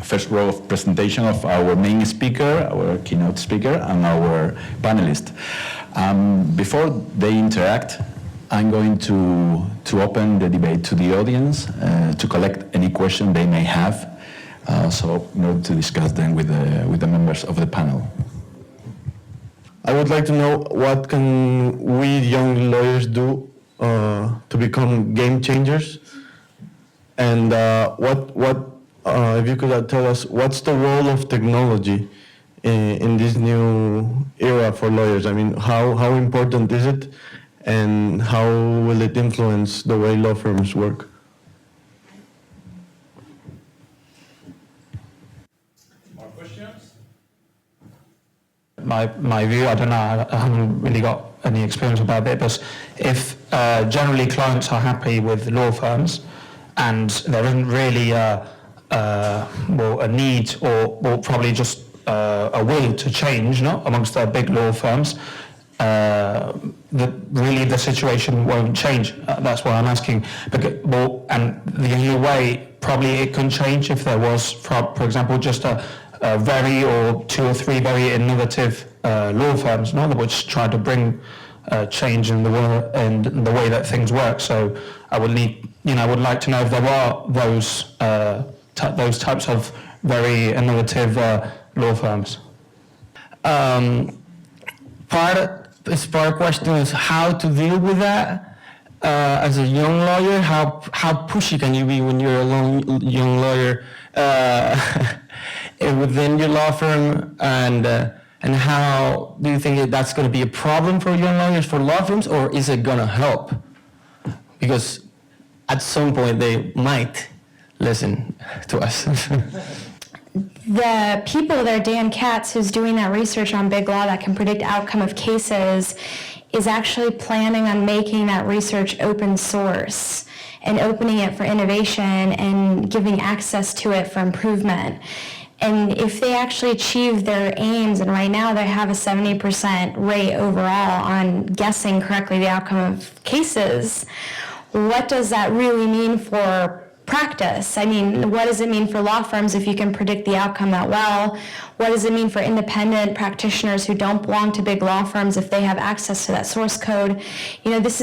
first row of presentation of our main speaker, our keynote speaker, and our panelist. Before they interact, I'm going to open the debate to the audience to collect any question they may have, so in order to discuss them with the members of the panel. I would like to know what can we young lawyers do to become game changers, and if you could tell us what's the role of technology in this new era for lawyers. I mean, how important is it, and how will it influence the way law firms work? More questions? My view, I don't know, I haven't really got any experience about it, but if generally clients are happy with law firms and there isn't really a need or probably just a will to change, no, amongst the big law firms, really the situation won't change. That's what I'm asking. And the only way probably it can change if there was, for example, just a very or two or three very innovative law firms, no, which try to bring change in the way that things work. So I would would like to know if there are those types of very innovative law firms. Part question is how to deal with that. As a young lawyer, how pushy can you be when you're a young lawyer within your law firm, and how do you think that's going to be a problem for young lawyers for law firms, or is it going to help? Because at some point they might listen to us. The people there, Dan Katz, who's doing that research on big law that can predict outcome of cases, is actually planning on making that research open source and opening it for innovation and giving access to it for improvement. And if they actually achieve their aims, and right now they have a 70% rate overall on guessing correctly the outcome of cases, what does that really mean for practice? I mean, what does it mean for law firms if you can predict the outcome that well? What does it mean for independent practitioners who don't belong to big law firms if they have access to that source code? You know, this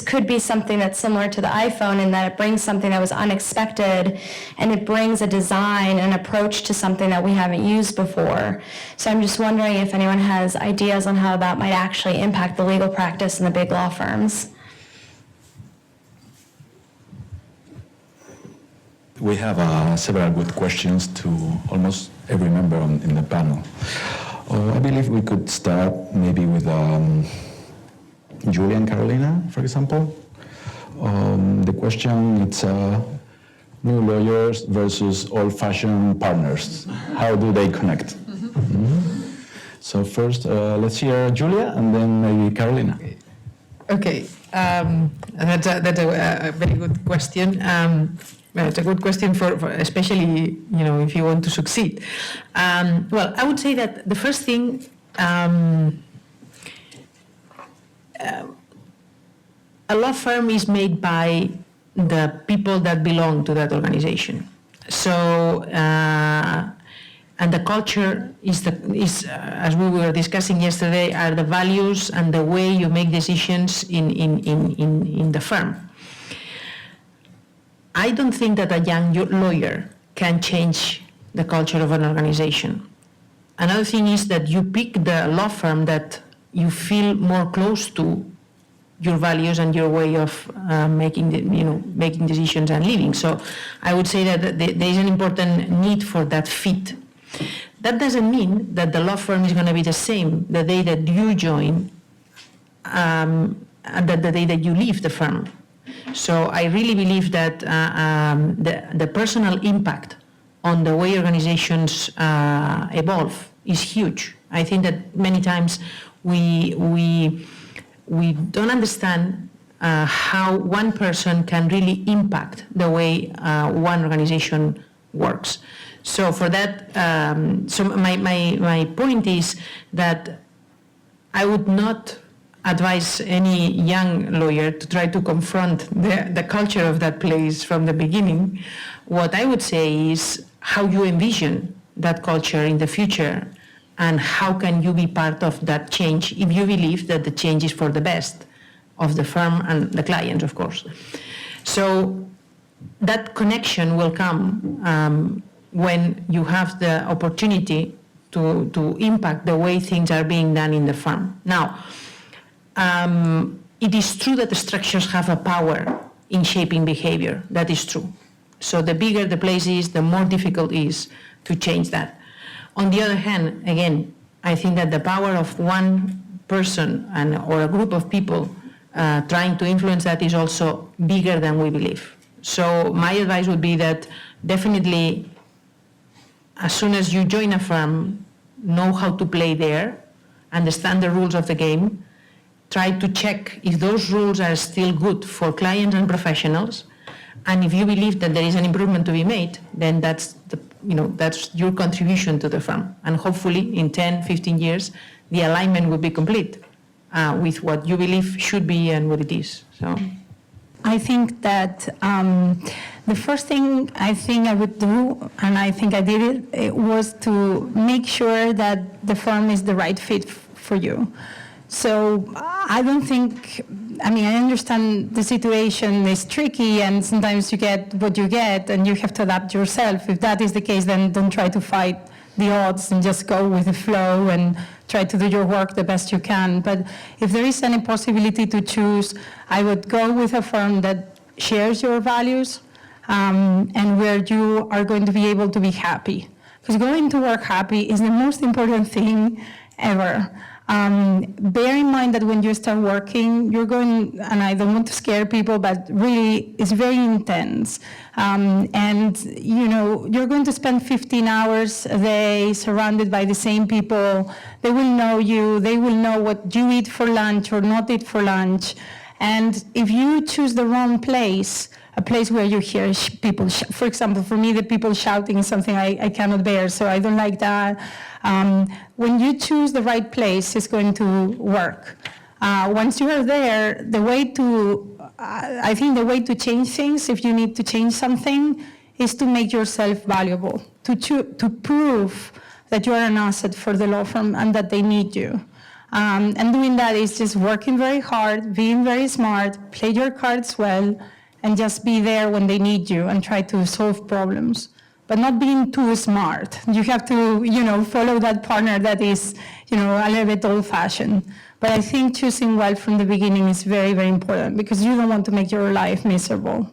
could be something that's similar to the iPhone in that it brings something that was unexpected, and it brings a design and approach to something that we haven't used before. So I'm just wondering if anyone has ideas on how that might actually impact the legal practice in the big law firms. We have several good questions to almost every member in the panel. I believe we could start maybe with Julia and Carolina, for example. The question is new lawyers versus old-fashioned partners. How do they connect? So first, let's hear Julia, and then maybe Carolina. Okay, that's a very good question. It's a good question for especially, if you want to succeed. Well, I would say that the first thing, a law firm is made by the people that belong to that organization. So, and the culture is as we were discussing yesterday, are the values and the way you make decisions in the firm. I don't think that a young lawyer can change the culture of an organization. Another thing is that you pick the law firm that you feel more close to your values and your way of making decisions and living. So I would say that there is an important need for that fit. That doesn't mean that the law firm is going to be the same the day that you join and the day that you leave the firm. So I really believe that the personal impact on the way organizations evolve is huge. I think that many times we don't understand how one person can really impact the way one organization works. So for that, so my point is that I would not advise any young lawyer to try to confront the culture of that place from the beginning. What I would say is how you envision that culture in the future, and how can you be part of that change if you believe that the change is for the best of the firm and the client, of course. So that connection will come when you have the opportunity to impact the way things are being done in the firm. Now, it is true that the structures have a power in shaping behavior. That is true. So the bigger the place is, the more difficult it is to change that. On the other hand, again, I think that the power of one person or a group of people trying to influence that is also bigger than we believe. So my advice would be that definitely, as soon as you join a firm, know how to play there, understand the rules of the game, try to check if those rules are still good for clients and professionals, and if you believe that there is an improvement to be made, then that's your contribution to the firm. And hopefully in 10, 15 years, the alignment will be complete with what you believe should be and what it is. So, I think that the first thing I think I would do, and I think I did it was to make sure that the firm is the right fit for you. So I don't think, I understand the situation is tricky and sometimes you get what you get and you have to adapt yourself. If that is the case, then don't try to fight the odds and just go with the flow and try to do your work the best you can. But if there is any possibility to choose, I would go with a firm that shares your values and where you are going to be able to be happy. Because going to work happy is the most important thing ever. Bear in mind that when you start working, you're going, and I don't want to scare people, but really it's very intense. And you're going to spend 15 hours a day surrounded by the same people. They will know you, they will know what you eat for lunch or not eat for lunch. And if you choose the wrong place, a place where you hear people, for example, for me, the people shouting is something I cannot bear, so I don't like that. When you choose the right place, it's going to work. Once you are there, I think the way to change things, if you need to change something, is to make yourself valuable, to prove that you are an asset for the law firm and that they need you. And doing that is just working very hard, being very smart, play your cards well, and just be there when they need you and try to solve problems. But not being too smart. You have to, follow that partner that is, a little bit old-fashioned. But I think choosing well from the beginning is very, very important because you don't want to make your life miserable.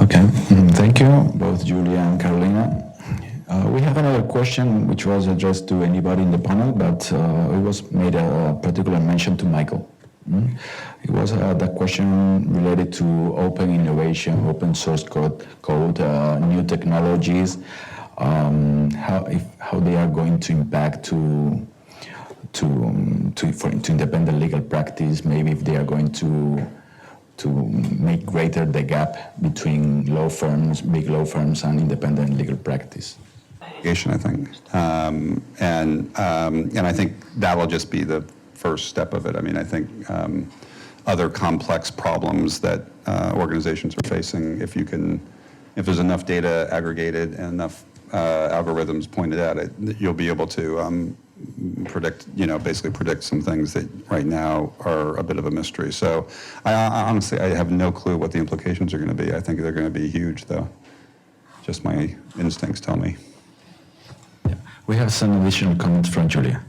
Okay, thank you, both Julia and Carolina. We have another question which was addressed to anybody in the panel, but it was made a particular mention to Michael. It was the question related to open innovation, open source code, new technologies, how they are going to impact to independent legal practice. Maybe if they are going to make greater the gap between law firms, big law firms, and independent legal practice. I think, and I think that'll just be the first step of it. I think other complex problems that organizations are facing, if there's enough data aggregated and enough algorithms pointed at it, you'll be able to basically predict some things that right now are a bit of a mystery. So I honestly have no clue what the implications are going to be. I think they're going to be huge, though. Just my instincts tell me. Yeah. We have some additional comments from Julia.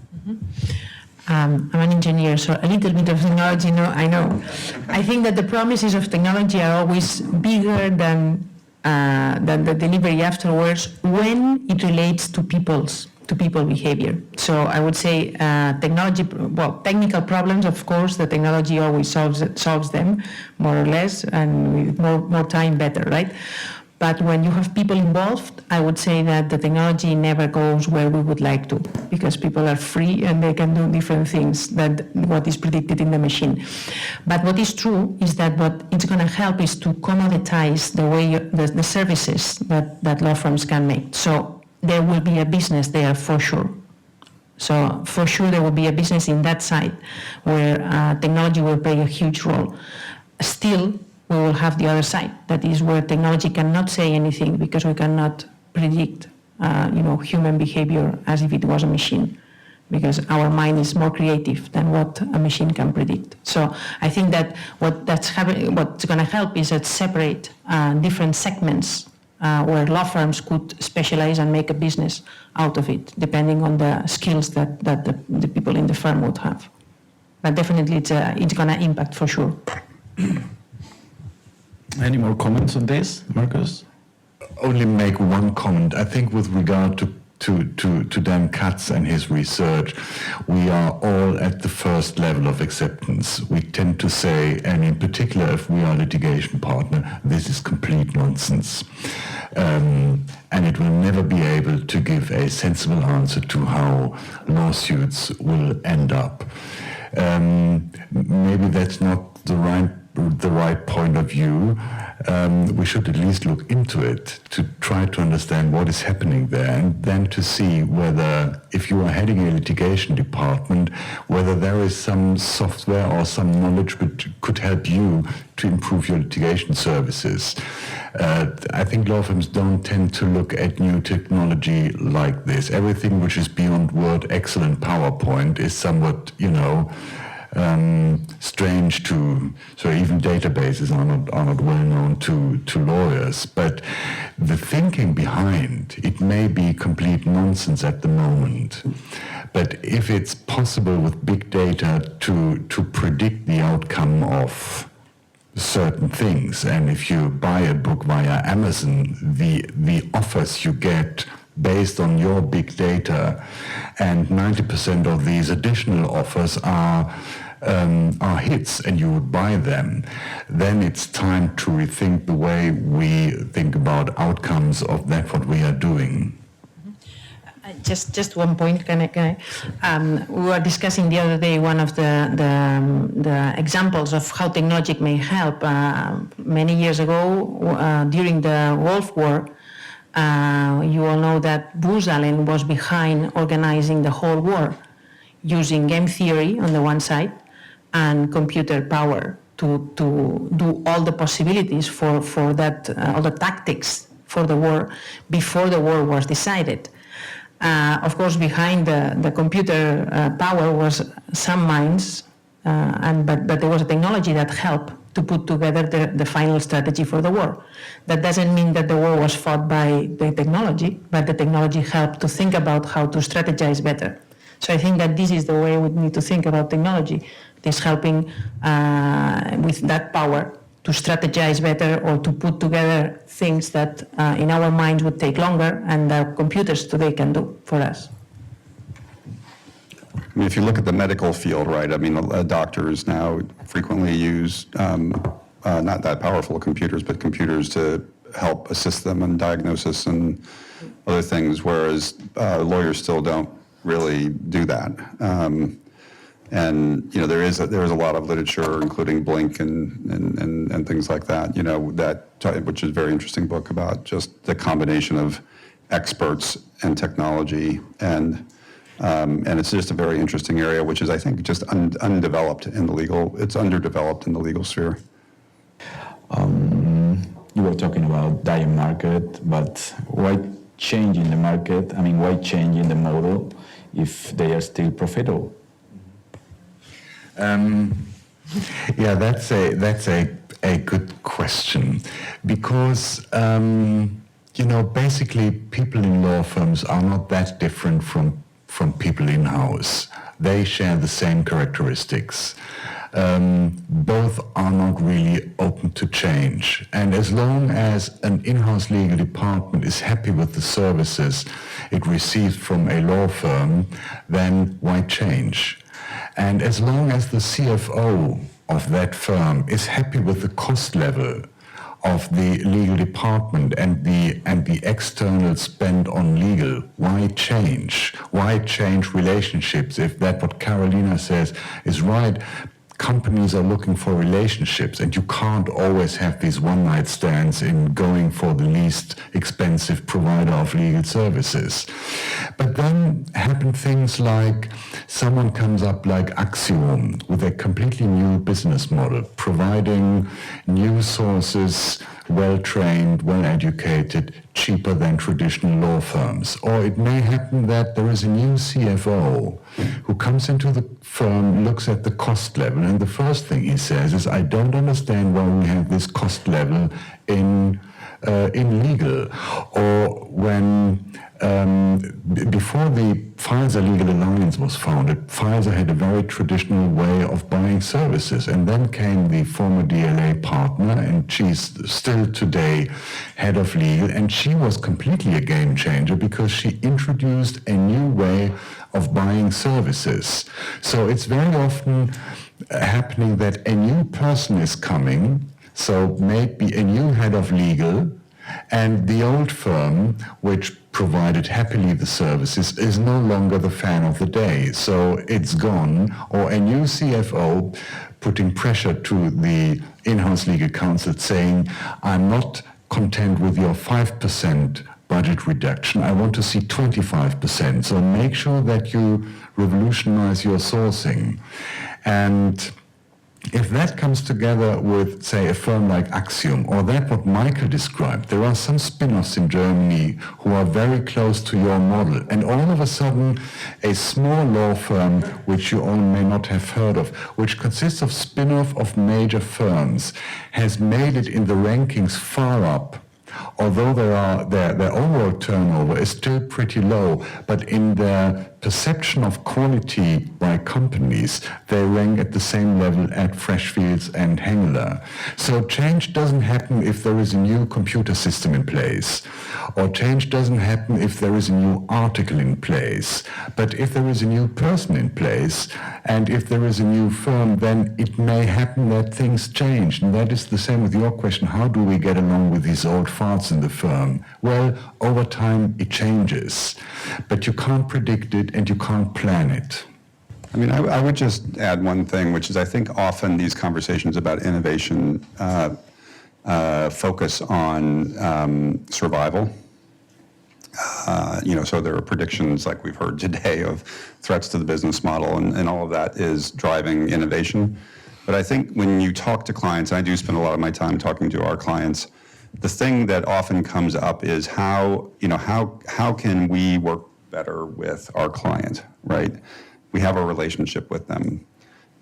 I'm an engineer, so a little bit of technology, I know. I think that the promises of technology are always bigger than the delivery afterwards when it relates to people behavior. So I would say technical problems, of course, the technology always solves them, more or less, and with more time, better, right? But when you have people involved, I would say that the technology never goes where we would like to, because people are free and they can do different things than what is predicted in the machine. But what is true is that what it's going to help is to commoditize the way the services that law firms can make. So there will be a business there for sure. So for sure there will be a business in that side where technology will play a huge role. Still, we will have the other side. That is where technology cannot say anything because we cannot predict, human behavior as if it was a machine, because our mind is more creative than what a machine can predict. So I think that what's going to help is that separate different segments where law firms could specialize and make a business out of it, depending on the skills that the people in the firm would have. But definitely it's going to impact for sure. Any more comments on this, Marcus? Only make one comment. I think with regard to Dan Katz and his research, we are all at the first level of acceptance. We tend to say, and in particular if we are a litigation partner, this is complete nonsense. And it will never be able to give a sensible answer to how lawsuits will end up. Maybe that's not the right point of view. We should at least look into it to try to understand what is happening there, and then to see whether, if you are heading a litigation department, whether there is some software or some knowledge which could help you to improve your litigation services. I think law firms don't tend to look at new technology like this. Everything which is beyond Word, Excel and PowerPoint is somewhat, strange to, so even databases are not well known to lawyers, but the thinking behind it may be complete nonsense at the moment. But if it's possible with big data to predict the outcome of certain things, and if you buy a book via Amazon, the offers you get based on your big data, and 90% of these additional offers are hits, and you would buy them, then it's time to rethink the way we think about outcomes of that what we are doing. Just one point, can I? We were discussing the other day one of the examples of how technology may help. Many years ago, during the Gulf War, you all know that Booz Allen was behind organizing the whole war, using game theory on the one side and computer power to do all the possibilities for that, all the tactics for the war before the war was decided. Of course, behind the computer power was some minds, but there was a technology that helped to put together the final strategy for the war. That doesn't mean that the war was fought by the technology, but the technology helped to think about how to strategize better. So I think that this is the way we need to think about technology. It is helping with that power to strategize better or to put together things that in our minds would take longer and that computers today can do for us. I mean, if you look at the medical field, right, I mean, doctors now frequently use not that powerful computers, but computers to help assist them in diagnosis and other things, whereas lawyers still don't really do that. And there is a lot of literature, including Blink and things like that. Which is a very interesting book about just the combination of experts and technology, and it's just a very interesting area, which is, I think, just undeveloped in the legal. It's underdeveloped in the legal sphere. You were talking about dying market, but why change in the market? I mean, why change in the model if they are still profitable? Yeah, that's a good question, because basically people in law firms are not that different from people in-house. They share the same characteristics. Both are not really open to change, and as long as an in-house legal department is happy with the services it receives from a law firm, then why change? And as long as the CFO of that firm is happy with the cost level of the legal department and the external spend on legal, why change? Why change relationships if that what Carolina says is right? companies are looking for relationships, and you can't always have these one-night stands in going for the least expensive provider of legal services. But then happen things like someone comes up like Axiom with a completely new business model, providing new sources, well-trained, well-educated, cheaper than traditional law firms. Or it may happen that there is a new CFO who comes into the firm, looks at the cost level, and the first thing he says is, I don't understand why we have this cost level in legal. Or when before the Pfizer Legal Alliance was founded, Pfizer had a very traditional way of buying services, and then came the former DLA partner, and she's still today head of legal, and she was completely a game changer because she introduced a new way of buying services. So it's very often happening that a new person is coming, so maybe a new head of legal, and the old firm, which provided happily the services, is no longer the fan of the day. So it's gone, or a new CFO putting pressure to the in-house legal counsel saying, I'm not content with your 5% budget reduction, I want to see 25%. So make sure that you revolutionize your sourcing. And if that comes together with, say, a firm like Axiom, or that what Michael described, there are some spin-offs in Germany who are very close to your model, and all of a sudden a small law firm, which you all may not have heard of, which consists of spin-off of major firms, has made it in the rankings far up. Although their overall turnover is still pretty low, but in their perception of quality by companies, they rank at the same level at Freshfields and Hengler. So change doesn't happen if there is a new computer system in place, or change doesn't happen if there is a new article in place. But if there is a new person in place, and if there is a new firm, then it may happen that things change. And that is the same with your question, how do we get along with these old farts in the firm? Well, over time it changes, but you can't predict it and you can't plan it. I mean, I would just add one thing, which is I think often these conversations about innovation focus on survival. So there are predictions like we've heard today of threats to the business model, and all of that is driving innovation. But I think when you talk to clients, and I do spend a lot of my time talking to our clients, the thing that often comes up is how can we work better with our client, right? We have a relationship with them,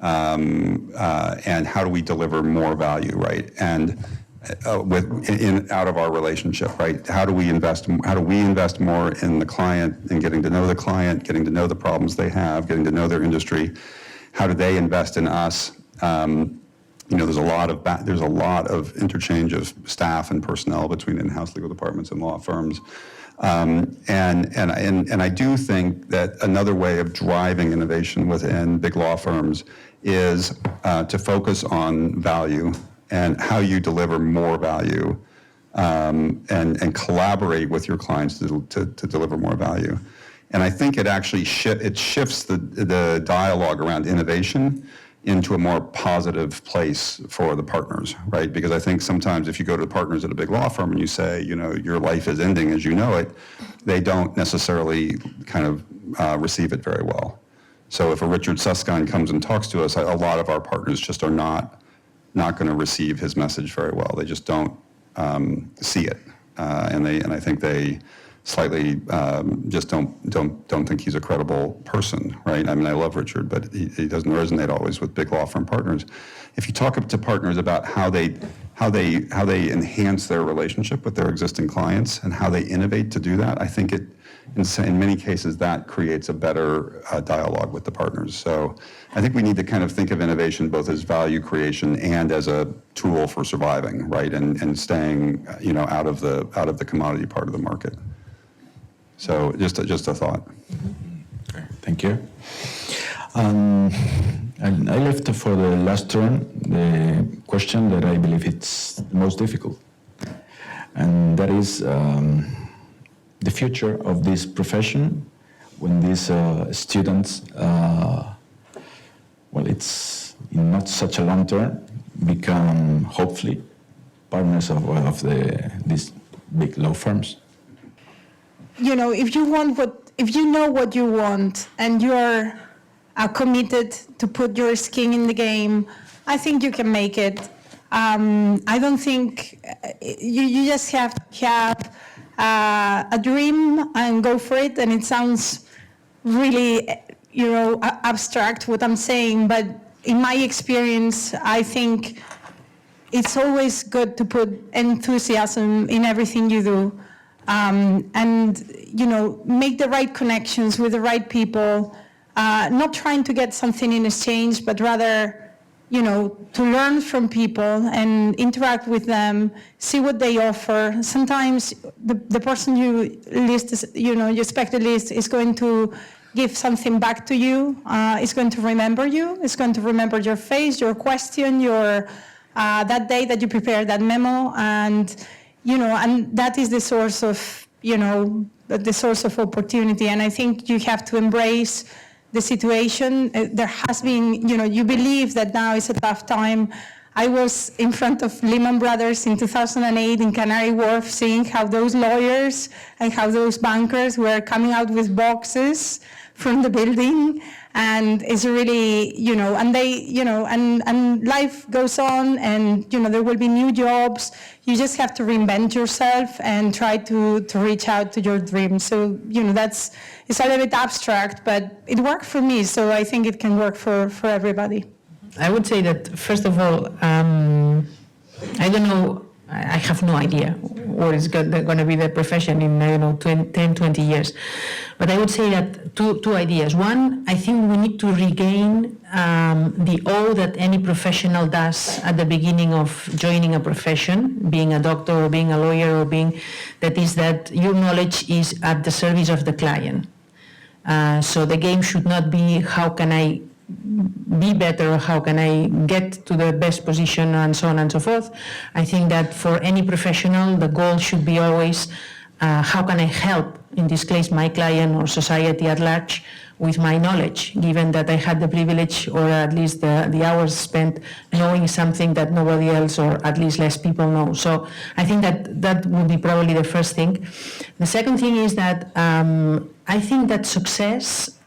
and how do we deliver more value, right? And out of our relationship, right? How do we invest more in the client and getting to know the client, getting to know the problems they have, getting to know their industry? How do they invest in us? There's a lot of interchange of staff and personnel between in-house legal departments and law firms. And I do think that another way of driving innovation within big law firms is to focus on value and how you deliver more value, and collaborate with your clients to deliver more value. And I think it actually shifts the dialogue around innovation into a more positive place for the partners, right? Because I think sometimes if you go to the partners at a big law firm and you say, your life is ending as you know it, they don't necessarily kind of receive it very well. So if a Richard Susskind comes and talks to us, a lot of our partners just are not going to receive his message very well. They just don't see it, and I think they slightly just don't think he's a credible person, right? I mean, I love Richard, but he doesn't resonate always with big law firm partners. If you talk to partners about how they enhance their relationship with their existing clients and how they innovate to do that, I think in many cases that creates a better dialogue with the partners. So I think we need to kind of think of innovation both as value creation and as a tool for surviving, right? And staying out of the commodity part of the market. So just a thought. Okay, thank you. And I left for the last turn the question that I believe it's the most difficult, and that is the future of this profession when these students, it's in not such a long term, become hopefully partners of these big law firms? You know, if you know what you want and you're committed to put your skin in the game, I think you can make it. I don't think you just have to have a dream and go for it. And it sounds really, abstract what I'm saying, but in my experience, I think it's always good to put enthusiasm in everything you do. And make the right connections with the right people, not trying to get something in exchange, but rather, to learn from people and interact with them, see what they offer. Sometimes the person you list, you expect to list is going to give something back to you, is going to remember you, is going to remember your face, your question, your that day that you prepared that memo, and that is the source of, the source of opportunity. And I think you have to embrace the situation. There has been, you believe that now is a tough time. I was in front of Lehman Brothers in 2008 in Canary Wharf, seeing how those lawyers and how those bankers were coming out with boxes from the building. And it's really, and they, and life goes on, and, there will be new jobs. You just have to reinvent yourself and try to reach out to your dreams. So, it's a little bit abstract, but it worked for me. So I think it can work for everybody. I would say that, first of all, I don't know, I have no idea what is going to be the profession in, 10, 20 years. But I would say that two ideas. One, I think we need to regain the awe that any professional does at the beginning of joining a profession, being a doctor or being a lawyer or that your knowledge is at the service of the client. So the game should not be how can I be better, how can I get to the best position, and so on and so forth. I think that for any professional, the goal should be always how can I help, in this case, my client or society at large with my knowledge, given that I had the privilege, or at least the hours spent knowing something that nobody else, or at least less people know. So I think that would be probably the first thing. The second thing is that I think that success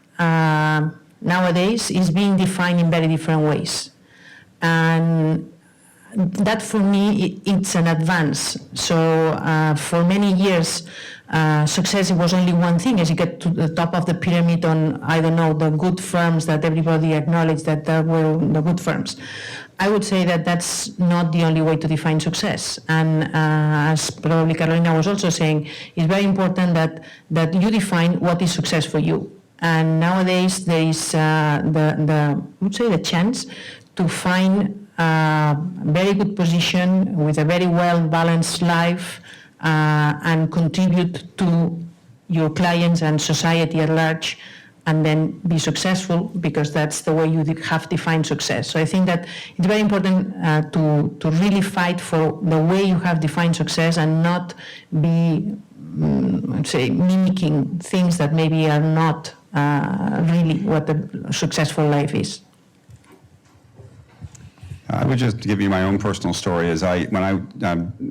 nowadays is being defined in very different ways. And that for me, it's an advance. So for many years, success was only one thing. As you get to the top of the pyramid on, the good firms that everybody acknowledged that were the good firms. I would say that that's not the only way to define success. And as probably Carolina was also saying, it's very important that you define what is success for you. And nowadays there is the chance to find a very good position with a very well-balanced life and contribute to your clients and society at large, and then be successful, because that's the way you have defined success. So I think that it's very important to really fight for the way you have defined success and not be, mimicking things that maybe are not really what the successful life is. I would just give you my own personal story. When I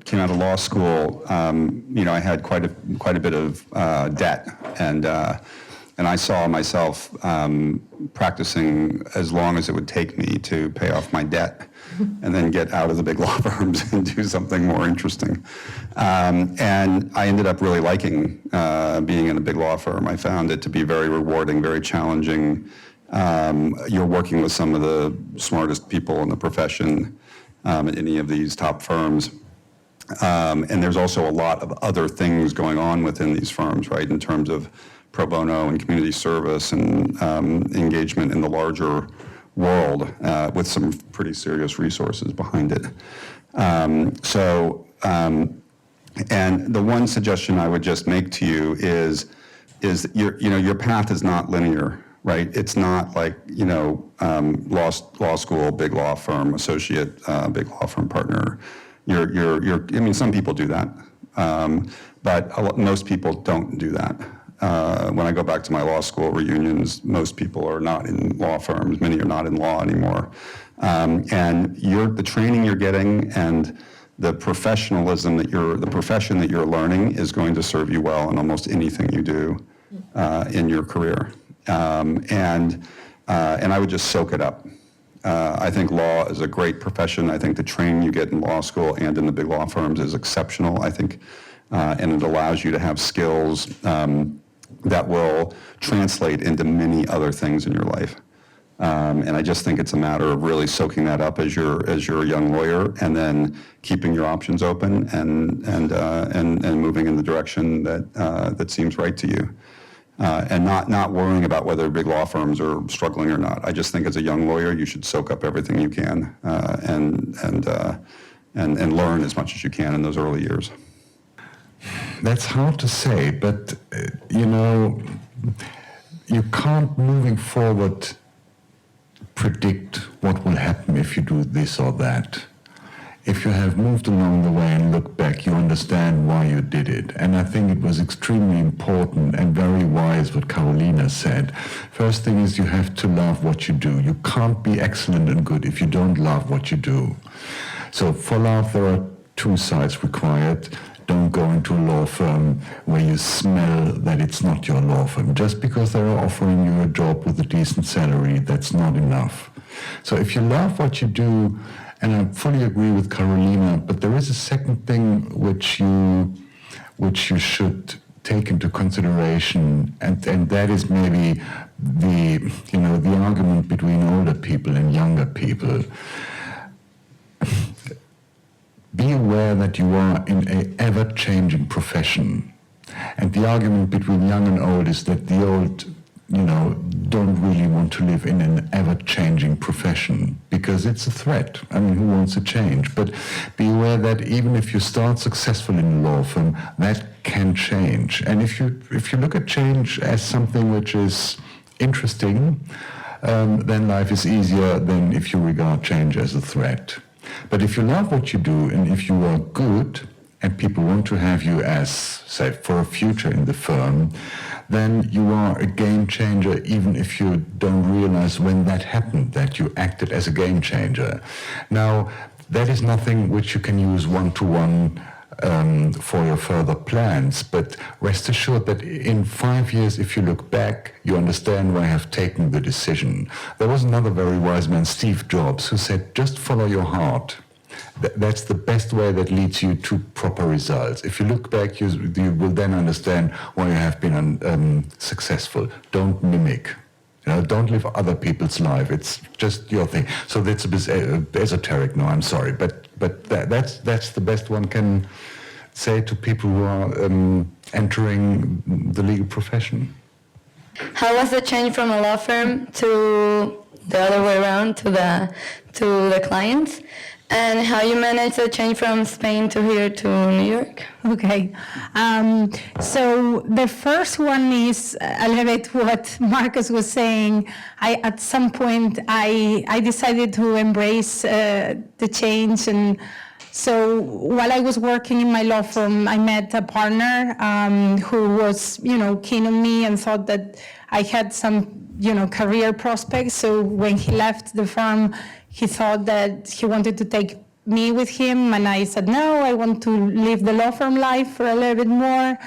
came out of law school, I had quite a bit of debt, and I saw myself practicing as long as it would take me to pay off my debt, and then get out of the big law firms and do something more interesting. And I ended up really liking being in a big law firm. I found it to be very rewarding, very challenging. You're working with some of the smartest people in the profession at any of these top firms. And there's also a lot of other things going on within these firms, right, in terms of pro bono and community service and engagement in the larger world with some pretty serious resources behind it. And the one suggestion I would just make to you is your path is not linear, right? It's not like, law school, big law firm, associate, big law firm partner. Some people do that, but most people don't do that. When I go back to my law school reunions, most people are not in law firms. Many are not in law anymore. And the training you're getting and the professionalism the profession that you're learning is going to serve you well in almost anything you do in your career. And I would just soak it up. I think law is a great profession. I think the training you get in law school and in the big law firms is exceptional, I think, and it allows you to have skills that will translate into many other things in your life. And I just think it's a matter of really soaking that up as you're a young lawyer, and then keeping your options open and moving in the direction that seems right to you. And not worrying about whether big law firms are struggling or not. I just think as a young lawyer, you should soak up everything you can and learn as much as you can in those early years. That's hard to say, but you can't, moving forward, predict what will happen if you do this or that. If you have moved along the way and look back, you understand why you did it. And I think it was extremely important and very wise what Carolina said. First thing is you have to love what you do. You can't be excellent and good if you don't love what you do. So for love, there are two sides required. Don't go into a law firm where you smell that it's not your law firm. Just because they're offering you a job with a decent salary, that's not enough. So if you love what you do, and I fully agree with Carolina, but there is a second thing which you should take into consideration, and that is maybe the argument between older people and younger people. Be aware that you are in an ever-changing profession. And the argument between young and old is that the old, don't really want to live in an ever-changing profession because it's a threat. I mean, who wants to change? But be aware that even if you start successful in a law firm, that can change. And if you look at change as something which is interesting, then life is easier than if you regard change as a threat. But if you love what you do, and if you are good, and people want to have you as, say, for a future in the firm, then you are a game changer, even if you don't realize when that happened, that you acted as a game changer. Now, that is nothing which you can use one-to-one for your further plans, but rest assured that in 5 years, if you look back, you understand why I have taken the decision. There was another very wise man, Steve Jobs, who said, just follow your heart. That's the best way that leads you to proper results. If you look back, you will then understand why you have been successful. Don't mimic. Don't live other people's life. It's just your thing. So that's a bit esoteric. No, I'm sorry, but that's the best one can say to people who are entering the legal profession. How was the change from a law firm to the other way around, to the clients? And how you managed the change from Spain to here to New York? Okay, so the first one is a little bit what Marcus was saying. At some point, I decided to embrace the change, and so while I was working in my law firm, I met a partner who was, keen on me and thought that I had some, career prospects. So when he left the firm, he thought that he wanted to take me with him, and I said, no, I want to live the law firm life for a little bit more.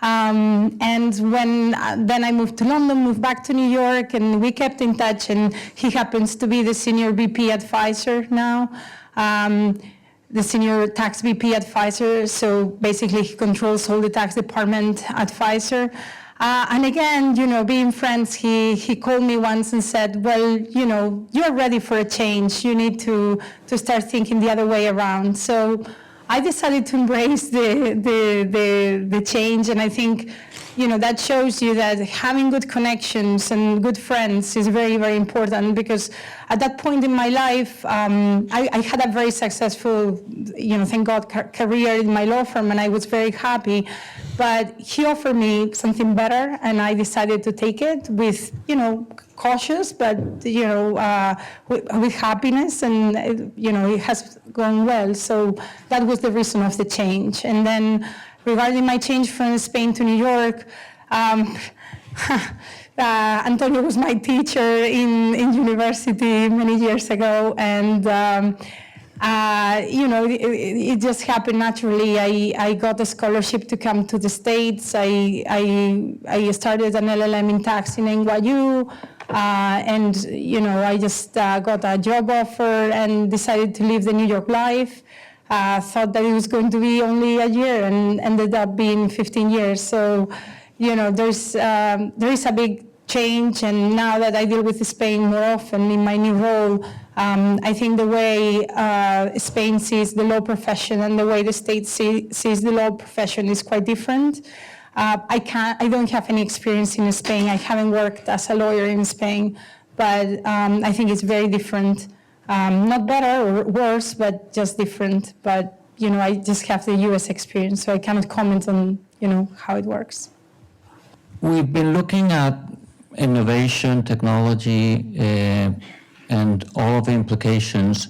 And then I moved to London, moved back to New York, and we kept in touch, and he happens to be the senior VP at Pfizer now, the senior tax VP at Pfizer, so basically he controls all the tax department at Pfizer. And again, being friends, he called me once and said, well, you're ready for a change. You need to start thinking the other way around. So I decided to embrace the change, and I think, that shows you that having good connections and good friends is very, very important, because at that point in my life, I had a very successful, thank God, career in my law firm, and I was very happy. But he offered me something better, and I decided to take it with, cautious, but, with happiness, and, it has gone well. So that was the reason of the change. And then regarding my change from Spain to New York, Antonio was my teacher in university many years ago, and it just happened naturally. I got a scholarship to come to the States. I started an LLM in tax in NYU, and I just got a job offer and decided to live the New York life. Thought that it was going to be only a year, and ended up being 15 years. So, there is a big change, and now that I deal with Spain more often in my new role, I think the way Spain sees the law profession and the way the state sees the law profession is quite different. I don't have any experience in Spain. I haven't worked as a lawyer in Spain, but I think it's very different. Not better or worse, but just different. But I just have the U.S. experience, so I cannot comment on how it works. We've been looking at innovation, technology, and all of the implications,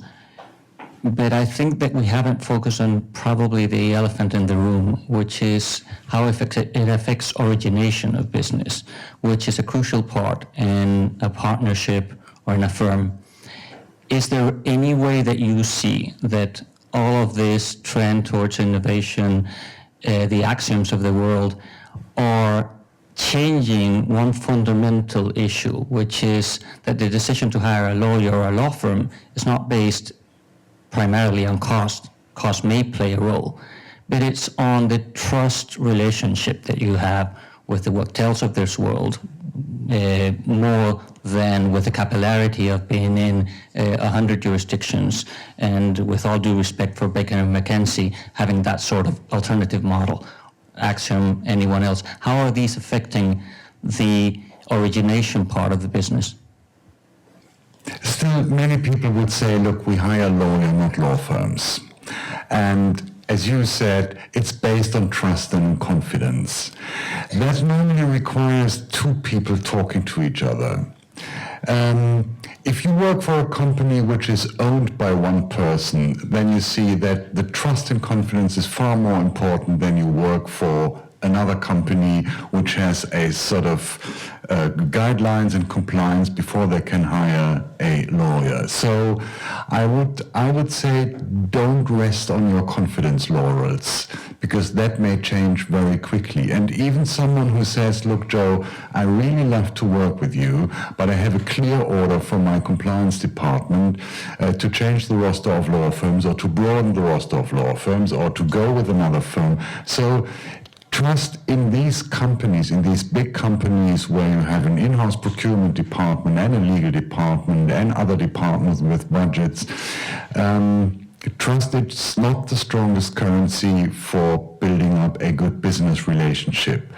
but I think that we haven't focused on probably the elephant in the room, which is how it affects origination of business, which is a crucial part in a partnership or in a firm. Is there any way that you see that all of this trend towards innovation, the axioms of the world, are changing one fundamental issue, which is that the decision to hire a lawyer or a law firm is not based primarily on cost. Cost may play a role, but it's on the trust relationship that you have with the Wachtels of this world, more than with the capillarity of being in 100 jurisdictions, and with all due respect for Baker and McKenzie, having that sort of alternative model. Axiom, anyone else, how are these affecting the origination part of the business? Still, many people would say, look, we hire lawyers, not law firms. And as you said, it's based on trust and confidence. That normally requires two people talking to each other. If you work for a company which is owned by one person, then you see that the trust and confidence is far more important than you work for another company which has a sort of guidelines and compliance before they can hire a lawyer. So I would say don't rest on your confidence laurels, because that may change very quickly. And even someone who says, look, Joe, I really love to work with you, but I have a clear order from my compliance department to change the roster of law firms, or to broaden the roster of law firms, or to go with another firm. So trust in these companies, in these big companies where you have an in-house procurement department and a legal department and other departments with budgets. Trust it's not the strongest currency for building up a good business relationship.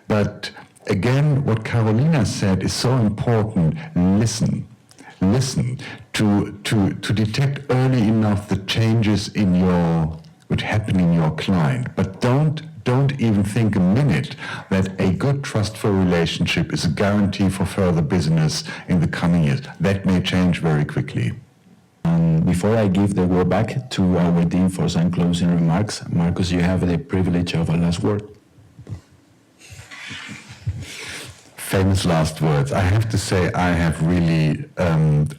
But again, what Carolina said is so important. Listen to detect early enough the changes which happen in your client. But don't even think a minute that a good trustful relationship is a guarantee for further business in the coming years. That may change very quickly. Before I give the word back to our Dean for some closing remarks, Marcus, you have the privilege of a last word. Famous last words. I have to say I have really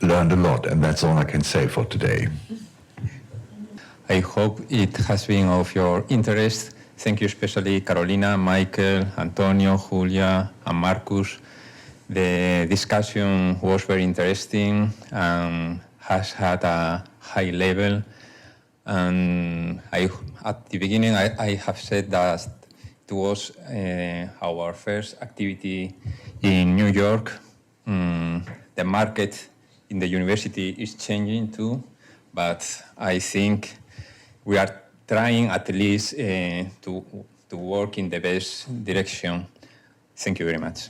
learned a lot, and that's all I can say for today. I hope it has been of your interest. Thank you especially Carolina, Michael, Antonio, Julia, and Marcus. The discussion was very interesting and has had a high level. And at the beginning, I have said that it was our first activity in New York. The market in the university is changing too, but I think we are trying at least to work in the best direction. Thank you very much.